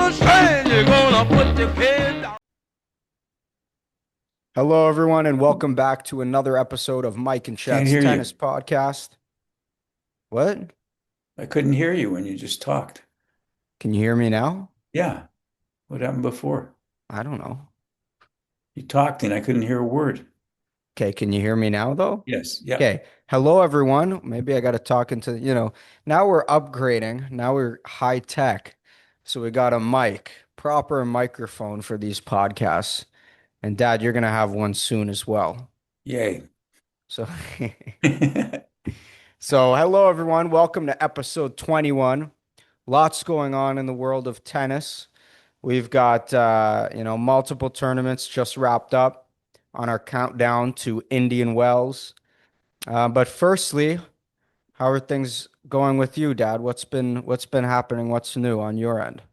understand you're gonna put your head down. Hello, everyone, and welcome back to another episode of Mike and Can't Chet's hear Tennis you. Podcast. What? I couldn't hear you when you just talked. Can you hear me now? Yeah. What happened before? I don't know. You talked and I couldn't hear a word. Okay, can you hear me now, though? Yes. Yeah. Okay. Hello, everyone. Maybe I got to talk into, now we're upgrading. Now we're high tech. So we got a mic, proper microphone for these podcasts. And Dad, you're going to have one soon as well. Yay. So, so hello, everyone. Welcome to episode 21. Lots going on in the world of tennis. We've got multiple tournaments just wrapped up on our countdown to Indian Wells. But firstly, how are things going with you, Dad? What's been happening? What's new on your end?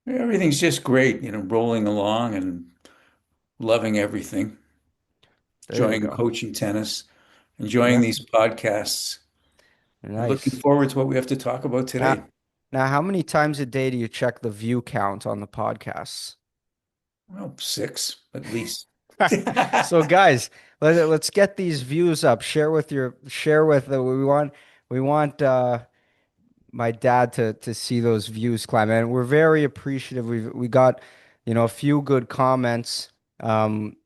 Everything's just great, rolling along and loving everything, There you enjoying go. coaching tennis, enjoying Yeah, these podcasts, and looking nice. forward to what we have to talk about today. Now, how many times a day do you check the view count on the podcasts? Well, six at least. So, guys, let's get these views up. Share with we want my dad to see those views climb, and we're very appreciative. We got a few good comments on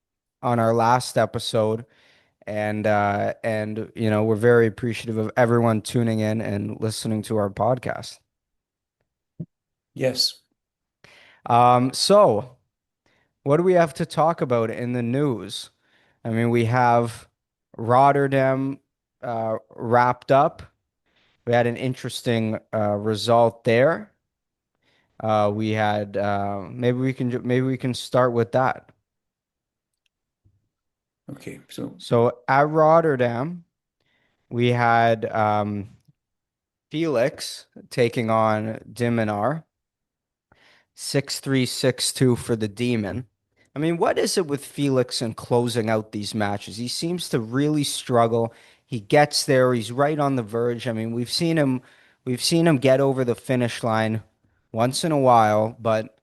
our last episode, and we're very appreciative of everyone tuning in and listening to our podcast. Yes. So what do we have to talk about in the news? I mean, we have Rotterdam wrapped up. We had an interesting result there. We had maybe we can start with that. Okay. So, So at Rotterdam, we had Felix taking on Diminar, 6-3, 6-2 for the Demon. I mean, what is it with Felix and closing out these matches? He seems to really struggle. He gets there, he's right on the verge. I mean, we've seen him get over the finish line once in a while, but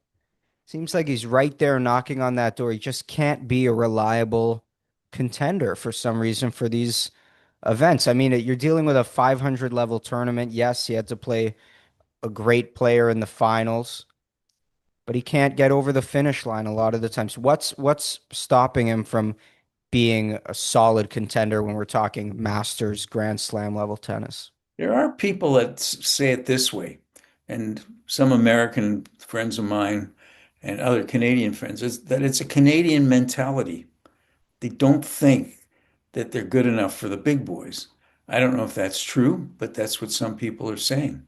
seems like he's right there knocking on that door. He just can't be a reliable contender for some reason for these events. I mean, you're dealing with a 500 level tournament. Yes, he had to play a great player in the finals, but he can't get over the finish line a lot of the times. What's stopping him from being a solid contender when we're talking Masters, Grand Slam level tennis? there are people that say it this way, and some American friends of mine and other Canadian friends, is that it's a Canadian mentality. They don't think that they're good enough for the big boys. I don't know if that's true, but that's what some people are saying.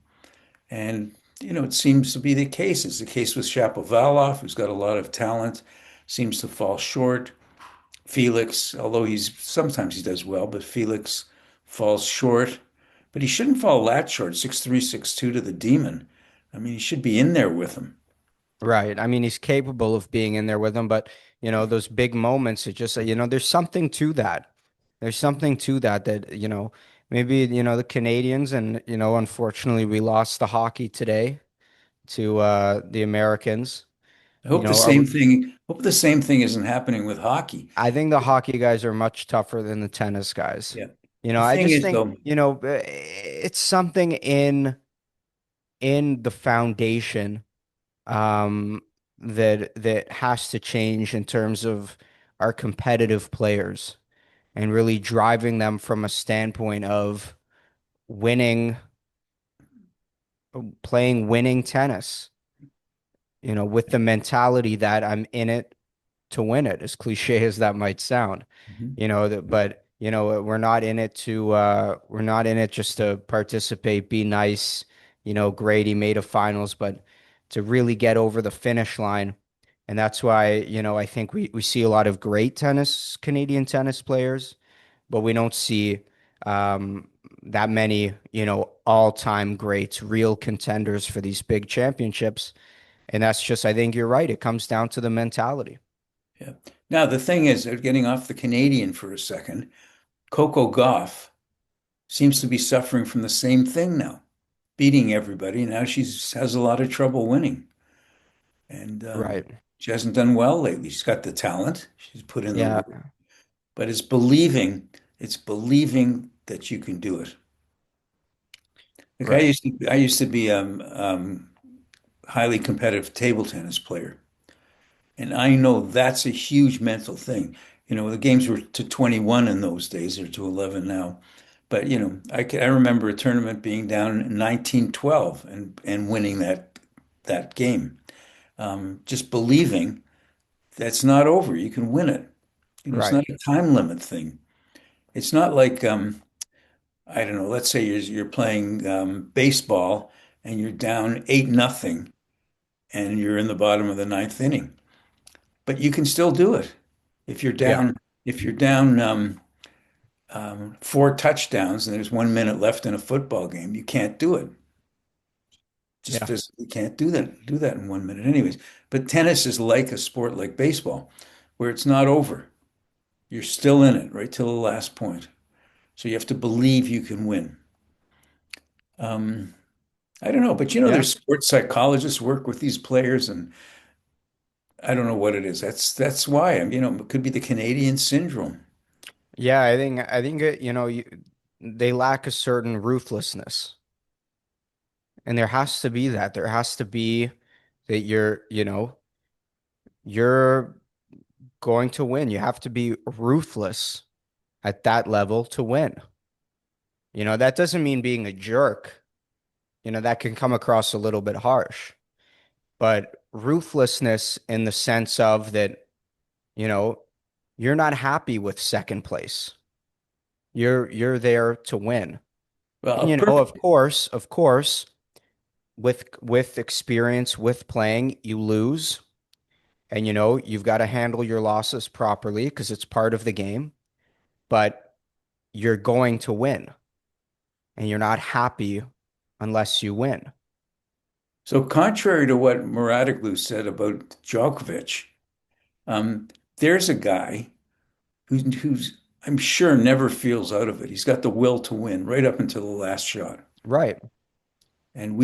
And, it seems to be the case. It's the case with Shapovalov, who's got a lot of talent, seems to fall short. Felix, although he's sometimes he does well, but Felix falls short. But he shouldn't fall that short, 6-3, 6-2 to the Demon. I mean, he should be in there with him. Right. I mean, he's capable of being in there with him, but those big moments, it just, there's something to that. There's something to that, maybe, the Canadians and, unfortunately we lost the hockey today to the Americans. I You hope the know, same thing, hope the same thing isn't happening with hockey. I think the hockey guys are much tougher than the tennis guys. Yeah. The I thing just is, think, though, it's something in the foundation that has to change in terms of our competitive players and really driving them from a standpoint of winning, playing winning tennis, with the mentality that I'm in it to win it, as cliche as that might sound. Mhm. But we're not in it just to participate, be nice, great, he made a finals, but to really get over the finish line. And that's why, I think we see a lot of great Canadian tennis players, but we don't see that many, all-time greats, real contenders for these big championships. And that's just, I think you're right. It comes down to the mentality. Yeah. Now, the thing is, getting off the Canadian for a second, Coco Gauff seems to be suffering from the same thing now, beating everybody. Now she has a lot of trouble winning. And Right. she hasn't done well lately. She's got the talent. She's put in the Yeah. work, but it's believing that you can do it. Like Right. I used to be highly competitive table tennis player. And I know that's a huge mental thing. The games were to 21 in those days or to 11 now. But, I remember a tournament being down in 1912 and winning that game. Just believing that's not over. You can win it. It's Right. not a time limit thing. It's not like, I don't know, let's say you're playing baseball and you're down 8-0 and you're in the bottom of the ninth inning. But you can still do it. If you're Yeah. down, if you're down 4 touchdowns and there's 1 minute left in a football game, you can't do it. Just Yeah. physically can't do that in 1 minute anyways. But tennis is like a sport like baseball, where it's not over. You're still in it right till the last point. So you have to believe you can win. Um, I don't know, but Yeah. there's sports psychologists work with these players, and I don't know what it is. That's why it could be the Canadian syndrome. Yeah. I think they lack a certain ruthlessness, and there has to be that. There has to be that you're going to win. You have to be ruthless at that level to win. That doesn't mean being a jerk. That can come across a little bit harsh, but ruthlessness in the sense of that, you know, you're not happy with second place. You're there to win. Well, And a of perfect course, with experience with playing, you lose. And you've got to handle your losses properly because it's part of the game, but you're going to win. And you're not happy unless you win. So contrary to what Muradoglu said about Djokovic, um, there's a guy who's I'm sure never feels out of it. He's got the will to win right up until the last shot. Right. And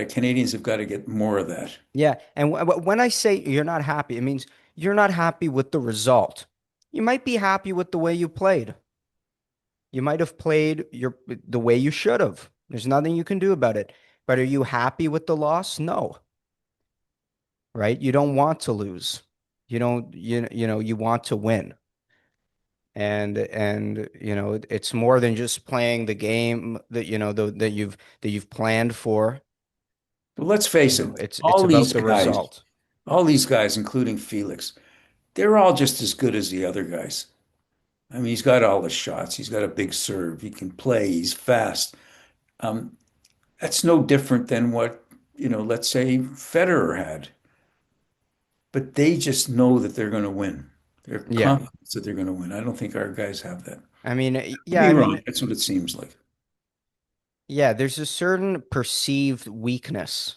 Canadians have got to get more of that. Yeah. And when I say you're not happy, it means you're not happy with the result. You might be happy with the way you played. You might have played the way you should have. There's nothing you can do about it. But are you happy with the loss? No. Right? You don't want to lose. You don't, you want to win. And it's more than just playing the game that you've planned for. But let's face it, It's about the result. all these guys, including Felix, they're all just as good as the other guys. I mean, he's got all the shots. He's got a big serve. He can play. He's fast. Um, that's no different than what, let's say Federer had. But they just know that they're going to win. They're Yeah. confident that they're going to win. I don't think our guys have that. I mean, Could yeah, be I wrong. mean, That's what it seems like. yeah, there's a certain perceived weakness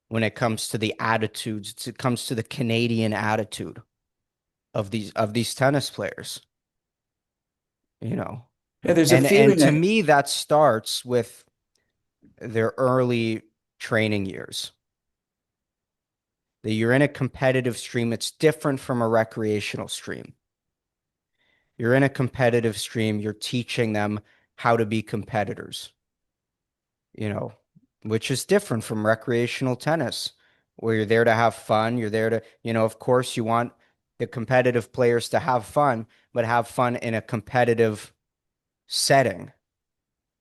when it comes to the attitudes. It comes to the Canadian attitude of these tennis players, you know. Yeah, there's a And feeling to that, me, that starts with their early training years. That you're in a competitive stream, it's different from a recreational stream. You're in a competitive stream, you're teaching them how to be competitors, you know, which is different from recreational tennis, where you're there to have fun. You're there to, of course, you want the competitive players to have fun, but have fun in a competitive setting.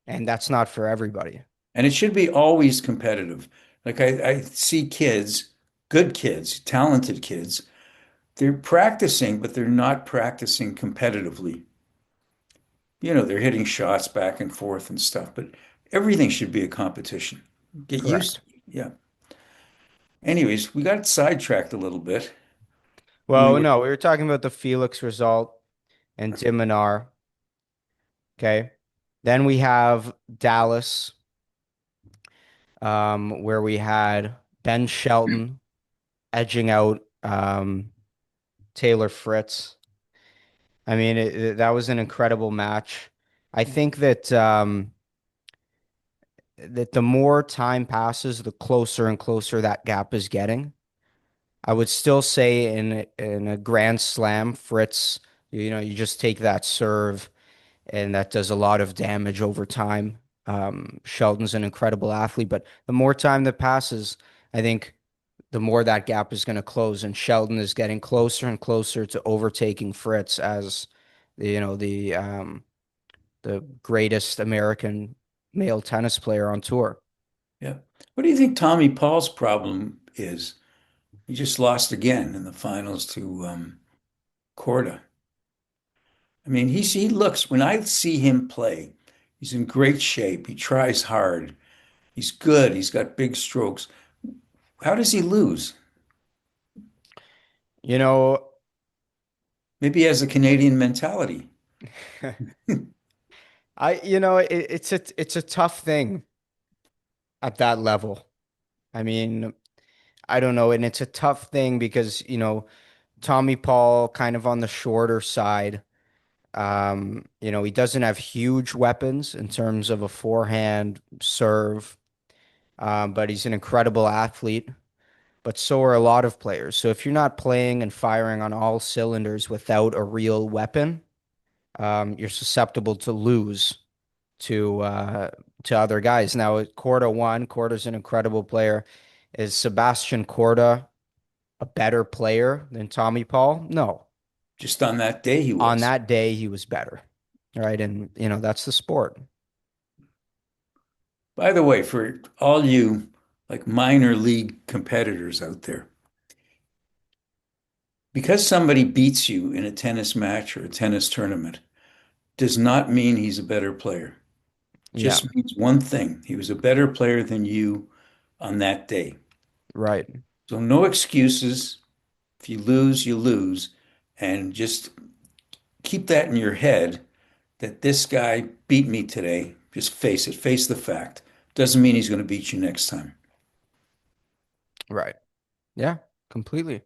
And that's not for everybody. and it should be always competitive. Like I see kids, good kids, talented kids, they're practicing, but they're not practicing competitively. They're hitting shots back and forth and stuff, but everything should be a competition. Get used to Correct. it. Yeah. Anyways, we got sidetracked a little bit. We Well, were, no, we were talking about the Felix result and Minaur. Okay. Then we have Dallas, where we had Ben Shelton edging out Taylor Fritz. I mean, that was an incredible match. I think that the more time passes, the closer and closer that gap is getting. I would still say in a grand slam, Fritz, you just take that serve and that does a lot of damage over time. Shelton's an incredible athlete, but the more time that passes, I think the more that gap is going to close, and Shelton is getting closer and closer to overtaking Fritz as the greatest American male tennis player on tour. Yeah. What do you think Tommy Paul's problem is? He just lost again in the finals to Korda. I mean, he looks, when I see him play, he's in great shape. He tries hard. He's good. He's got big strokes. How does he lose? You know, Maybe he has a Canadian mentality. it's a tough thing at that level. I mean, I don't know, and it's a tough thing because, Tommy Paul kind of on the shorter side. He doesn't have huge weapons in terms of a forehand serve, but he's an incredible athlete. But so are a lot of players. So if you're not playing and firing on all cylinders without a real weapon, you're susceptible to lose to other guys. Now, Korda won. Korda's an incredible player. Is Sebastian Korda a better player than Tommy Paul? No. Just on that day, he On was. that day, he was better. Right. And, that's the sport. By the way, for all you like minor league competitors out there, because somebody beats you in a tennis match or a tennis tournament does not mean he's a better player. Yeah. Just means one thing. He was a better player than you on that day. Right. So no excuses. If you lose, you lose. And just keep that in your head that this guy beat me today. Just face it, face the fact. Doesn't mean he's going to beat you next time. Right. Yeah. Completely.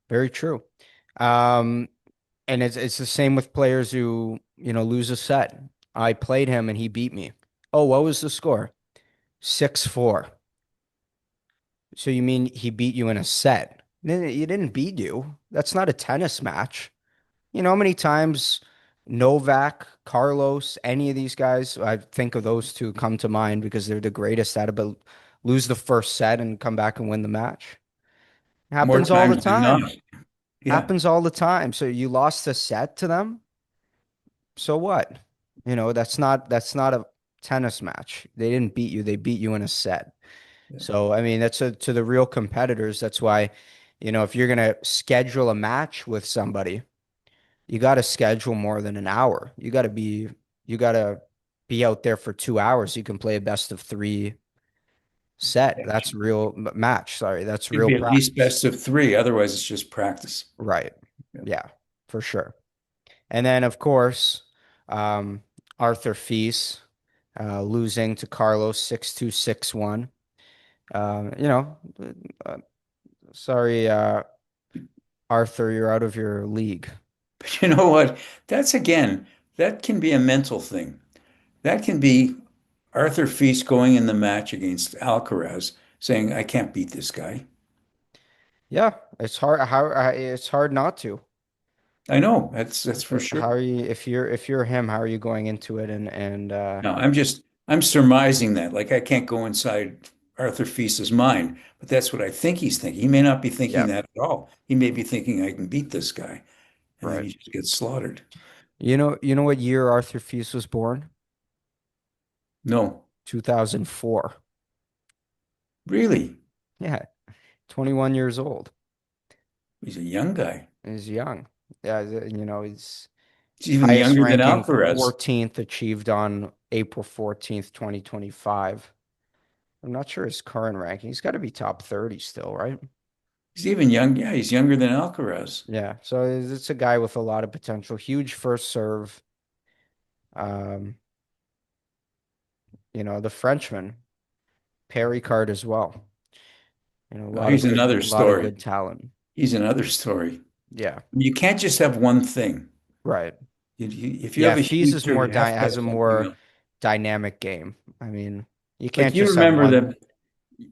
Very true. Um, and it's the same with players who, lose a set. I played him and he beat me. Oh, what was the score? 6-4. So you mean he beat you in a set? He didn't beat you. That's not a tennis match. You know how many times Novak, Carlos, any of these guys, I think of those two come to mind because they're the greatest at it, but lose the first set and come back and win the match. More Happens all the times than time. not. Yeah. Happens all the time. So you lost a set to them. So what? That's not a tennis match. They didn't beat you. They beat you in a set. Yeah. So I mean, to the real competitors. That's why, if you're gonna schedule a match with somebody, you got to schedule more than an hour. You got to be out there for 2 hours. You can play a best of three set. That's real match. Sorry, that's It'd real be at least practice. best of three. Otherwise, it's just practice. Right. Yeah. Yeah, for sure. And then, of course, um, Arthur Fils losing to Carlos 6-2, 6-1. Uh, you know, uh, sorry, Arthur, you're out of your league. But you know what? That's again, that can be a mental thing. That can be Arthur Feast going in the match against Alcaraz saying, I can't beat this guy. Yeah, it's hard. It's hard not to. I know, that's for sure. How are you if you're him, how are you going into it and No, I'm surmising that. Like I can't go inside Arthur Feast's mind, but that's what I think he's thinking. He may not be thinking yeah, that at all. He may be thinking I can beat this guy, and then right. he just gets slaughtered. You know what year Arthur Fils was born? No, 2004. really, Yeah, 21 years old. he's a young guy. He's young. Yeah, he's He's even highest younger than ranking Alcaraz. 14th achieved on April 14th, 2025. I'm not sure his current ranking. He's got to be top 30 still, right? He's even young. Yeah, he's younger than Alcaraz. Yeah. So it's a guy with a lot of potential. Huge first serve. Um, the Frenchman, Perry Card as well. A Oh, lot of he's good, another lot of story. good talent. He's another story. Yeah. You can't just have one thing. Right. If you Yeah. have a Fils huge is serve, more you have to has have a something more else. dynamic game. I mean, you Like can't just have one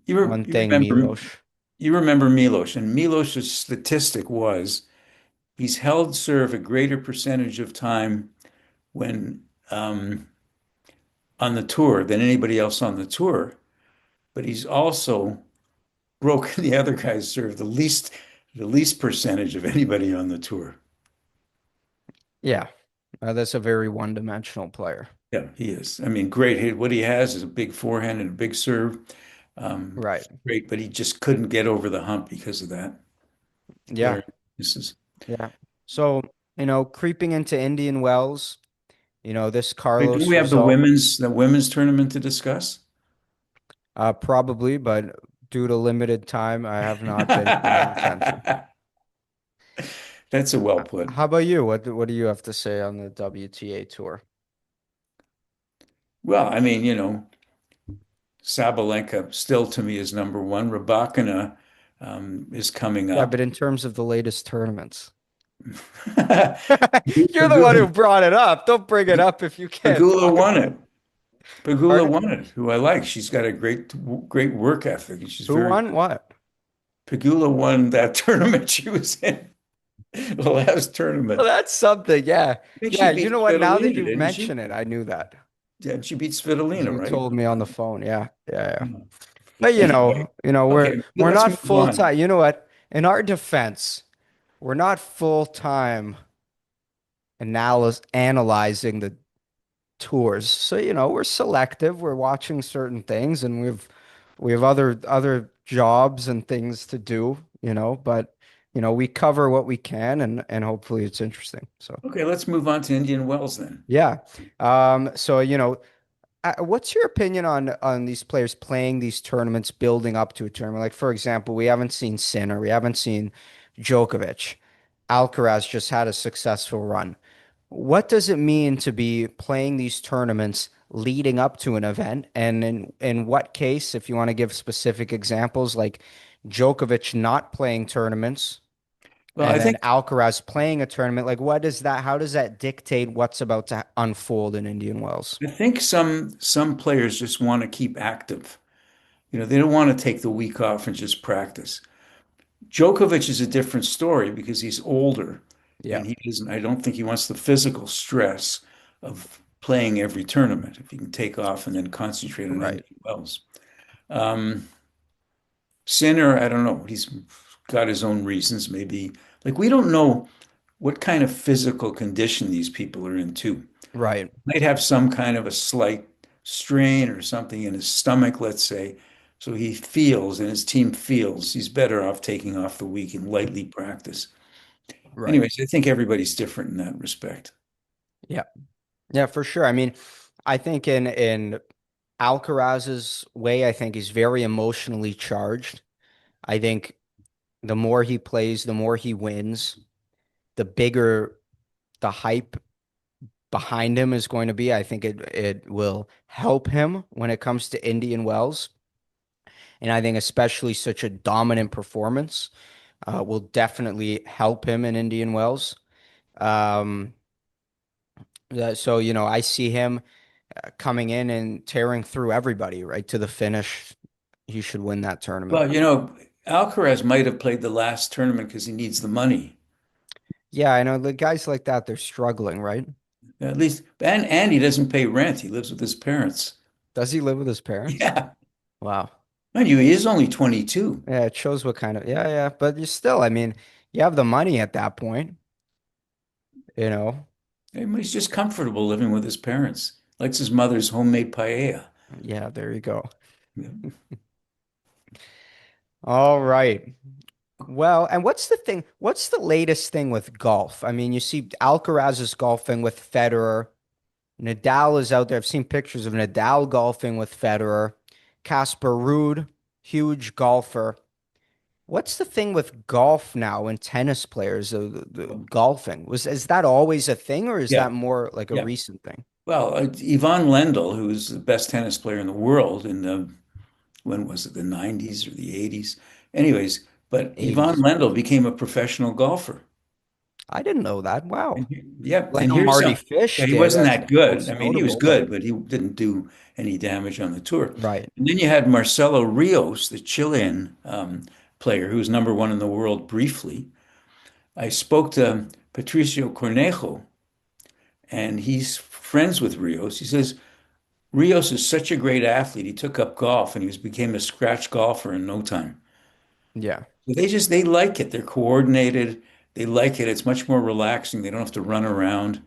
you thing, remember you remember Milos, and Milos's statistic was he's held serve a greater percentage of time when on the tour than anybody else on the tour, but he's also broken the other guy's serve the least percentage of anybody on the tour. Yeah, that's a very one-dimensional player. Yeah, he is. I mean, great. What he has is a big forehand and a big serve. Right. Great, but he just couldn't get over the hump because of that. Yeah. There, this is. Yeah. So, creeping into Indian Wells, this Wait, don't Carlos we have result, the women's tournament to discuss? probably, but due to limited time, I have not been paying attention. That's a well put. How about you? What do you have to say on the WTA tour? Well, I mean, Sabalenka still to me is number one. Rybakina is coming Yeah, up. but in terms of the latest tournaments, you're the one who Pagula, brought it up. Don't bring it up if you can't Pagula talk won about it. it. Pagula Pardon? won it, who I like. She's got a great work ethic, and she's Who very won good. what? Pagula won that tournament she was in, the last Well, tournament. that's something. Yeah. I think she Yeah. You beat know what? Now that Svitolina, you didn't she? mention it, I knew that. Yeah, she beat 'Cause Svitolina, you right? told me on the phone. Yeah. Yeah. Yeah. Yeah. But Anyway, we're okay, we're let's not move full on. time. You know what? In our defense, we're not full time analyzing the tours. So, we're selective. We're watching certain things and we have other jobs and things to do, but we cover what we can and hopefully it's interesting. So, Okay, let's move on to Indian Wells then. yeah. So, what's your opinion on these players playing these tournaments, building up to a tournament? Like, for example, we haven't seen Sinner, we haven't seen Djokovic. Alcaraz just had a successful run. What does it mean to be playing these tournaments leading up to an event? And in what case, if you want to give specific examples, like Djokovic not playing tournaments Well, and then Alcaraz playing a tournament, like how does that dictate what's about to unfold in Indian Wells? I think some players just want to keep active. They don't want to take the week off and just practice. Djokovic is a different story because he's older Yeah, and he doesn't, I don't think he wants the physical stress of playing every tournament if he can take off and then concentrate on right, Indian Wells. Um, Sinner, I don't know. He's got his own reasons, maybe. Like we don't know what kind of physical condition these people are in too. right, Might have some kind of a slight strain or something in his stomach, let's say. So he feels and his team feels he's better off taking off the week and lightly practice. right. Anyways, I think everybody's different in that respect. Yeah, yeah, for sure. I mean, I think in Alcaraz's way, I think he's very emotionally charged. I think the more he plays, the more he wins, the bigger the hype behind him is going to be. I think it will help him when it comes to Indian Wells. And I think especially such a dominant performance will definitely help him in Indian Wells. Um, so, I see him coming in and tearing through everybody right to the finish. He should win that tournament. Well, Alcaraz might have played the last tournament because he needs the money. Yeah, I know the guys like that, they're struggling, right? At least, and he doesn't pay rent. He lives with his parents. Does he live with his parents? Yeah. Wow. Mind you, he is only 22. Yeah, it shows what kind of, yeah, yeah. But you still, I mean, you have the money at that point, you know? He's just comfortable living with his parents. Likes his mother's homemade paella. Yeah, there you go. Yeah. All right. Well, and what's the thing? What's the latest thing with golf? I mean, you see Alcaraz is golfing with Federer. Nadal is out there. I've seen pictures of Nadal golfing with Federer. Casper Ruud, huge golfer. What's the thing with golf now and tennis players, the golfing? Is that always a thing or is Yeah. that more like a Yeah. recent thing? Well, Yvonne Lendl, who's the best tennis player in the world in when was it, the 90s or the 80s? Anyways, but Yvonne 80s. Lendl became a professional golfer. I didn't know that. Wow. And yeah, I and know here's Marty some. Fish Yeah, he did. wasn't That's that good. most I mean, he was notable, but good, but he didn't do any damage on the tour. right. And then you had Marcelo Rios, the Chilean player who was number one in the world briefly. I spoke to Patricio Cornejo, and he's friends with Rios. He says Rios is such a great athlete. He took up golf and became a scratch golfer in no time. Yeah. They like it. They're coordinated. They like it. It's much more relaxing. They don't have to run around.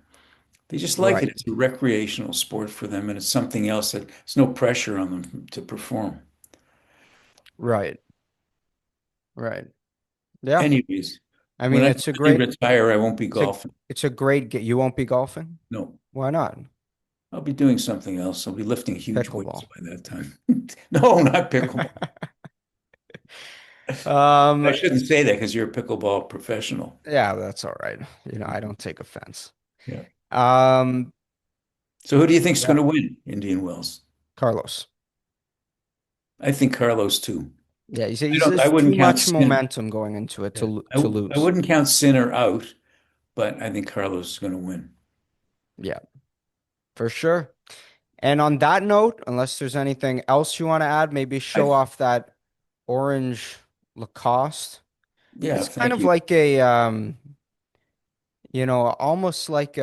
They just like it. Right. It's a recreational sport for them, and it's something else that there's no pressure on them to perform. Right. Right. Yeah. Anyways, I when mean, I it's a finally great, retire, I won't be it's a, golfing. it's a great get. You won't be golfing? No, Why not? I'll be doing something else. I'll be lifting huge weights Pickleball. by that time. No, not pickleball. I Um, shouldn't say that because you're a pickleball professional. yeah, that's all right. I don't take offense. Yeah. Um, So who do you think's yeah, going to win Indian Wells? Carlos. I think Carlos too. Yeah, I don't. I there's too wouldn't count much Sin. momentum going into it Yeah. to I lose. wouldn't count Sinner out, but I think Carlos is going to win. Yeah, for sure. And on that note, unless there's anything else you want to add, maybe show I off that orange Lacoste. Yeah, It's kind thank of you. like a almost like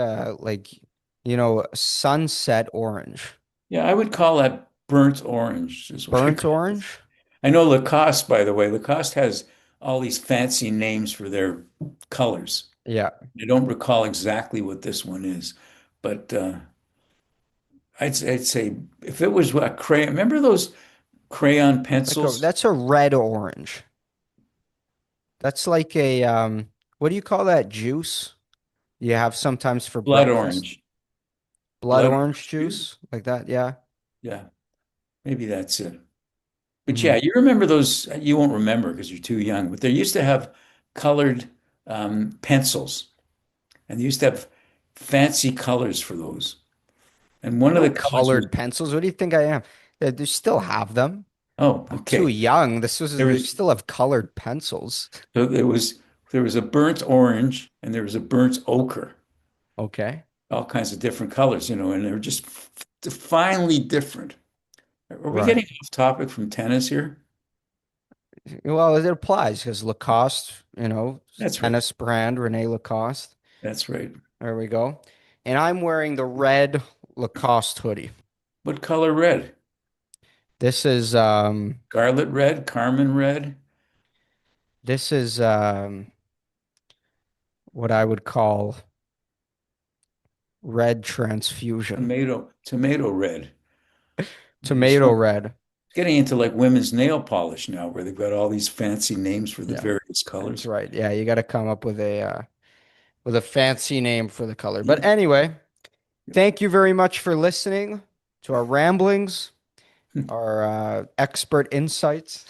sunset orange. Yeah, I would call that burnt orange is what I Burnt call it. orange? I know Lacoste, by the way. Lacoste has all these fancy names for their colors. Yeah. I don't recall exactly what this one is, but I'd say if it was a crayon, remember those crayon pencils? That's a red orange. That's like a what do you call that juice you have sometimes for Blood breakfast? orange. Blood Blood orange orange juice? juice, like that, yeah. Yeah, maybe that's it. But Hmm. yeah, you remember those, you won't remember because you're too young, but they used to have colored pencils, and they used to have fancy colors for those. And one of No the colors was, colored pencils. What do you think I am? They still have them. oh, I'm too okay. young. There They was still have colored pencils. so there was a burnt orange and there was a burnt ochre, Okay. all kinds of different colors, and they were just finely different. Are we Right. getting off topic from tennis here? Well, it applies because Lacoste, That's right. tennis brand, Rene Lacoste. That's right. There we go. And I'm wearing the red Lacoste hoodie. What color red? This is Scarlet red, Carmen red, this is what I would call red transfusion. tomato red. You're Tomato so red. getting into like women's nail polish now, where they've got all these fancy names for the Yeah, various that's colors. right. Yeah, you got to come up with a fancy name for the color. But anyway, thank you very much for listening to our ramblings, our expert insights.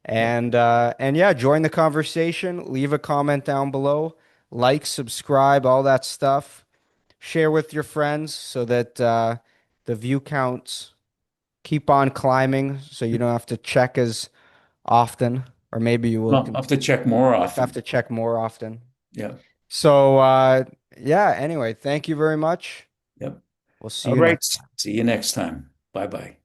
Yeah. And yeah, join the conversation. Leave a comment down below. Like, subscribe, all that stuff. Share with your friends so that the view counts keep on climbing so you don't have to check as often, or maybe you will Well, I'll have to check more have often. to check more often. Yeah. So yeah, anyway, thank you very much. Yep. We'll see All you right. next time. See you next time. Bye bye.